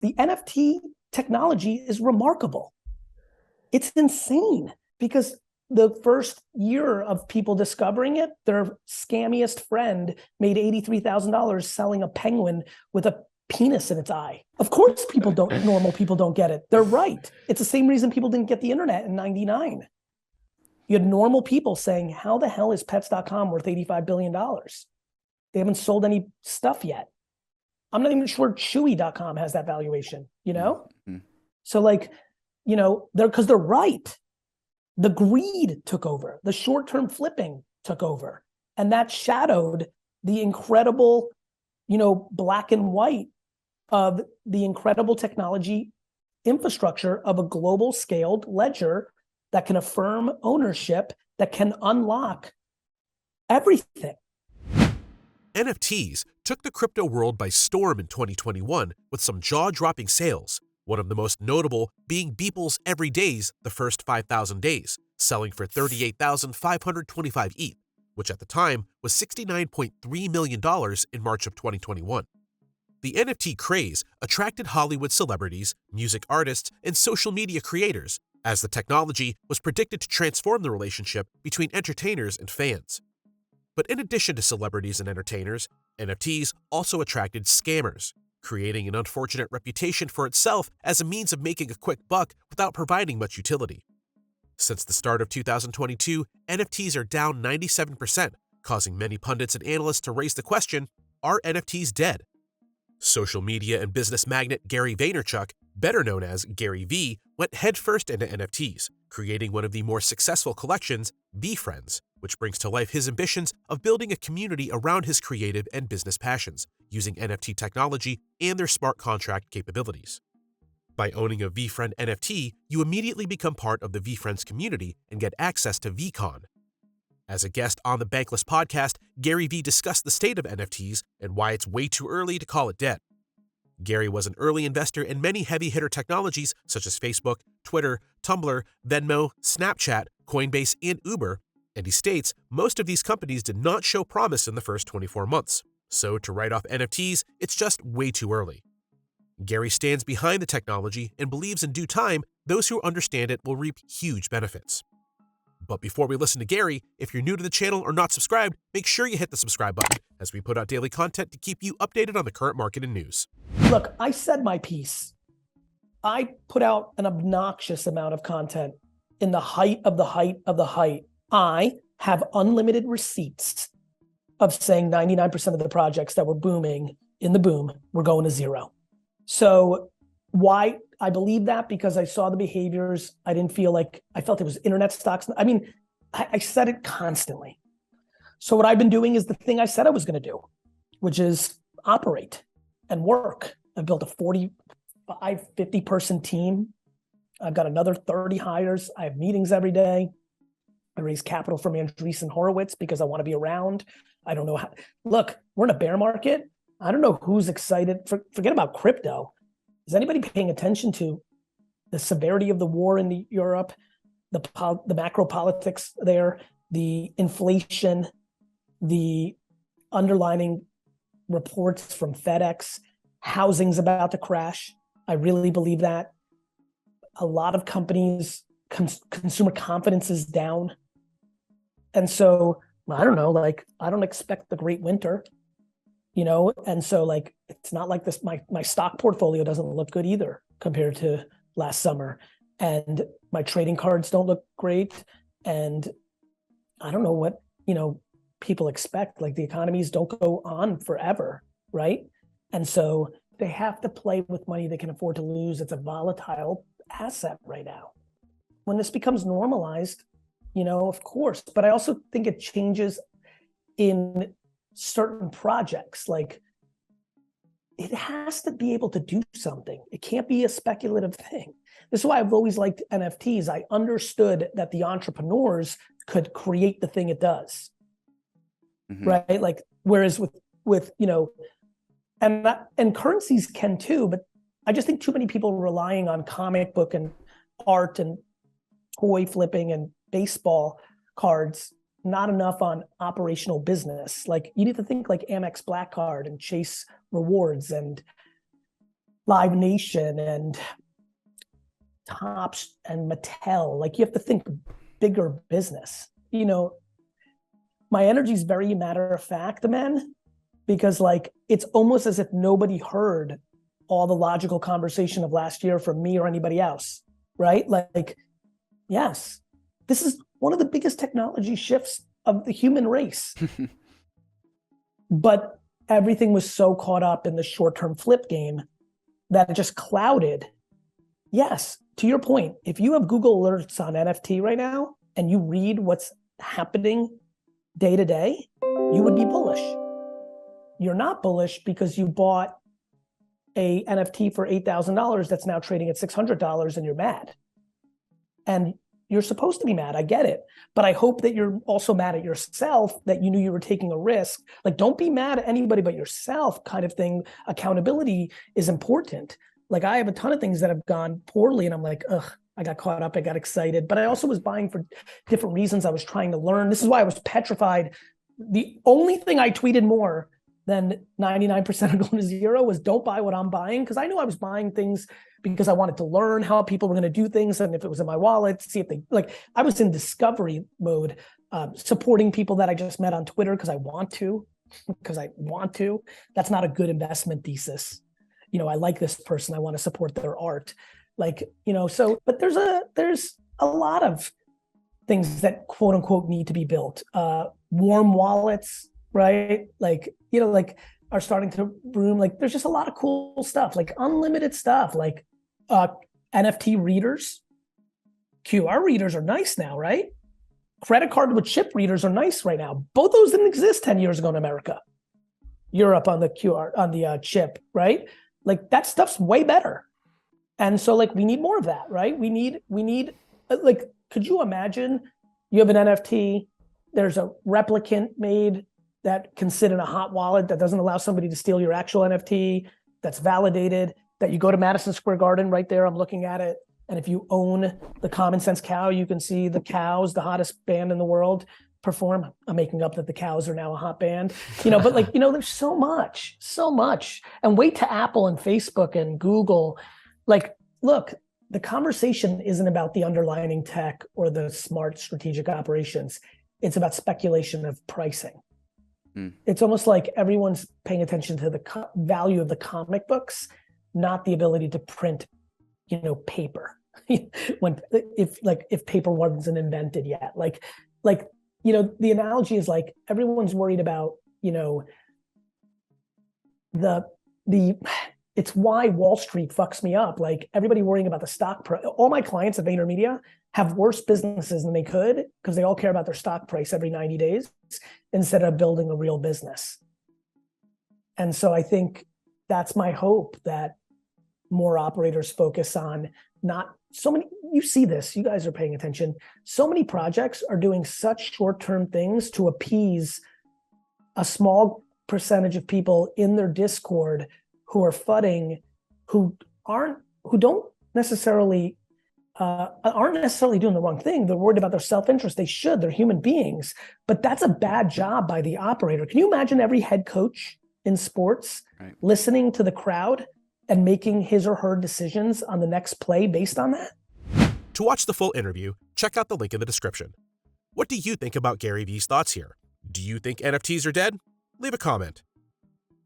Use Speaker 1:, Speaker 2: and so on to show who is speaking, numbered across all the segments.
Speaker 1: the NFT technology is remarkable. It's insane because the first year of people discovering it, their scammiest friend made $83,000 selling a penguin with a penis in its eye. Of course, normal people don't get it. They're right. It's the same reason people didn't get the internet in '99. You had normal people saying, how the hell is pets.com worth $85 billion? They haven't sold any stuff yet. I'm not even sure Chewy.com has that valuation, you know? Mm-hmm. So like, you know, because they're right. The greed took over. The short-term flipping took over. And that shadowed the incredible, you know, black and white of the incredible technology infrastructure of a global scaled ledger that can affirm ownership, that can unlock everything.
Speaker 2: NFTs took the crypto world by storm in 2021 with some jaw-dropping sales, one of the most notable being Beeple's Everyday's The First 5,000 Days, selling for 38,525 ETH, which at the time was $69.3 million in March of 2021. The NFT craze attracted Hollywood celebrities, music artists, and social media creators, as the technology was predicted to transform the relationship between entertainers and fans. But in addition to celebrities and entertainers, NFTs also attracted scammers, creating an unfortunate reputation for itself as a means of making a quick buck without providing much utility. Since the start of 2022, NFTs are down 97%, causing many pundits and analysts to raise the question, are NFTs dead? Social media and business magnate Gary Vaynerchuk, better known as Gary V, went headfirst into NFTs, creating one of the more successful collections, VeeFriends, which brings to life his ambitions of building a community around his creative and business passions, using NFT technology and their smart contract capabilities. By owning a VeeFriend NFT, you immediately become part of the VeeFriends community and get access to VeeCon. As a guest on the Bankless podcast, Gary V discussed the state of NFTs and why it's way too early to call it dead. Gary was an early investor in many heavy-hitter technologies such as Facebook, Twitter, Tumblr, Venmo, Snapchat, Coinbase, and Uber, and he states most of these companies did not show promise in the first 24 months. So to write off NFTs, it's just way too early. Gary stands behind the technology and believes in due time, those who understand it will reap huge benefits. But before we listen to Gary, if you're new to the channel or not subscribed, make sure you hit the subscribe button as we put out daily content to keep you updated on the current market and news.
Speaker 1: Look, I said my piece. I put out an obnoxious amount of content in the height of the height of the height. I have unlimited receipts of saying 99% of the projects that were booming in the boom were going to zero. So why I believe that? Because I saw the behaviors. I felt it was internet stocks. I mean, I said it constantly. So what I've been doing is the thing I said I was going to do, which is operate and work. I've built a 45, 50 person team. I've got another 30 hires. I have meetings every day. I raise capital from Andreessen Horowitz because I want to be around. I don't know how, look, we're in a bear market. I don't know who's excited. Forget about crypto. Is anybody paying attention to the severity of the war in Europe, the macro politics there, the inflation, the underlining reports from FedEx, housing's about to crash? I really believe that. A lot of companies, consumer confidence is down. And so, I don't know, like, I don't expect the great winter, you know? And so like, it's not like this, my stock portfolio doesn't look good either compared to last summer. And my trading cards don't look great. And I don't know what, you know, people expect. Like the economies don't go on forever, right? And so they have to play with money they can afford to lose. It's a volatile asset right now. When this becomes normalized, you know, of course, but I also think it changes in certain projects. Like it has to be able to do something. It can't be a speculative thing. This is why I've always liked NFTs. I understood that the entrepreneurs could create the thing it does, right? Like, whereas with you know, and currencies can too, but I just think too many people are relying on comic book and art and toy flipping and baseball cards, not enough on operational business. Like you need to think like Amex Black Card and Chase Rewards and Live Nation and Topps and Mattel. Like, you have to think bigger business. You know, my energy is very matter of fact, man, because like it's almost as if nobody heard all the logical conversation of last year from me or anybody else, right? Like, yes, this is one of the biggest technology shifts of the human race. But everything was so caught up in the short-term flip game that it just clouded. Yes, to your point, if you have Google alerts on NFT right now and you read what's happening day to day, you would be bullish. You're not bullish because you bought a NFT for $8,000 that's now trading at $600 and you're mad. And you're supposed to be mad, I get it. But I hope that you're also mad at yourself that you knew you were taking a risk. Like, don't be mad at anybody but yourself kind of thing. Accountability is important. Like, I have a ton of things that have gone poorly and I'm like, ugh, I got caught up, I got excited. But I also was buying for different reasons. I was trying to learn. This is why I was petrified. The only thing I tweeted more than 99% of going to zero was don't buy what I'm buying. Because I knew I was buying things because I wanted to learn how people were going to do things. And if it was in my wallet, see if they, like, I was in discovery mode, supporting people that I just met on Twitter because I want to. That's not a good investment thesis. You know, I like this person, I want to support their art. Like, you know, so, but there's a lot of things that quote unquote need to be built. Warm wallets, right? Like, you know, like are starting to bloom. Like, there's just a lot of cool stuff, like unlimited stuff, like NFT readers. QR readers are nice now, right? Credit card with chip readers are nice right now. Both those didn't exist 10 years ago in America. Europe on the QR, on the chip, right? Like, that stuff's way better. And so like, we need more of that, right? We need like, could you imagine you have an NFT, there's a replicant made that can sit in a hot wallet that doesn't allow somebody to steal your actual NFT, that's validated, that you go to Madison Square Garden right there, I'm looking at it, and if you own the Common Sense Cow, you can see the Cows, the hottest band in the world, perform. I'm making up that the Cows are now a hot band, you know, but like, you know, there's so much. And wait to Apple and Facebook and Google. Like, look, the conversation isn't about the underlying tech or the smart strategic operations. It's about speculation of pricing. It's almost like everyone's paying attention to the value of the comic books, not the ability to print, you know, paper. if paper wasn't invented yet, like, you know, the analogy is like, everyone's worried about, you know, it's why Wall Street fucks me up. Like, everybody worrying about the stock price. All my clients at VaynerMedia have worse businesses than they could because they all care about their stock price every 90 days instead of building a real business. And so I think that's my hope, that more operators focus on not so many, you see this, you guys are paying attention. So many projects are doing such short-term things to appease a small percentage of people in their Discord who are fudding, who don't necessarily aren't necessarily doing the wrong thing. They're worried about their self-interest. They should, they're human beings, but that's a bad job by the operator. Can you imagine every head coach in sports listening to the crowd and making his or her decisions on the next play based on that?
Speaker 2: To watch the full interview, check out the link in the description. What do you think about Gary Vee's thoughts here? Do you think NFTs are dead? Leave a comment.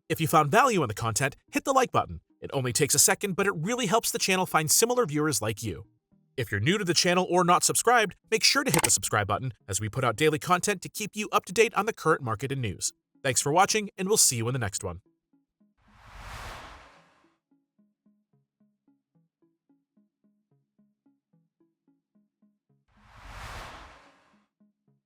Speaker 2: If you found value in the content, hit the like button. It only takes a second, but it really helps the channel find similar viewers like you. If you're new to the channel or not subscribed, make sure to hit the subscribe button as we put out daily content to keep you up to date on the current market and news. Thanks for watching, and we'll see you in the next one.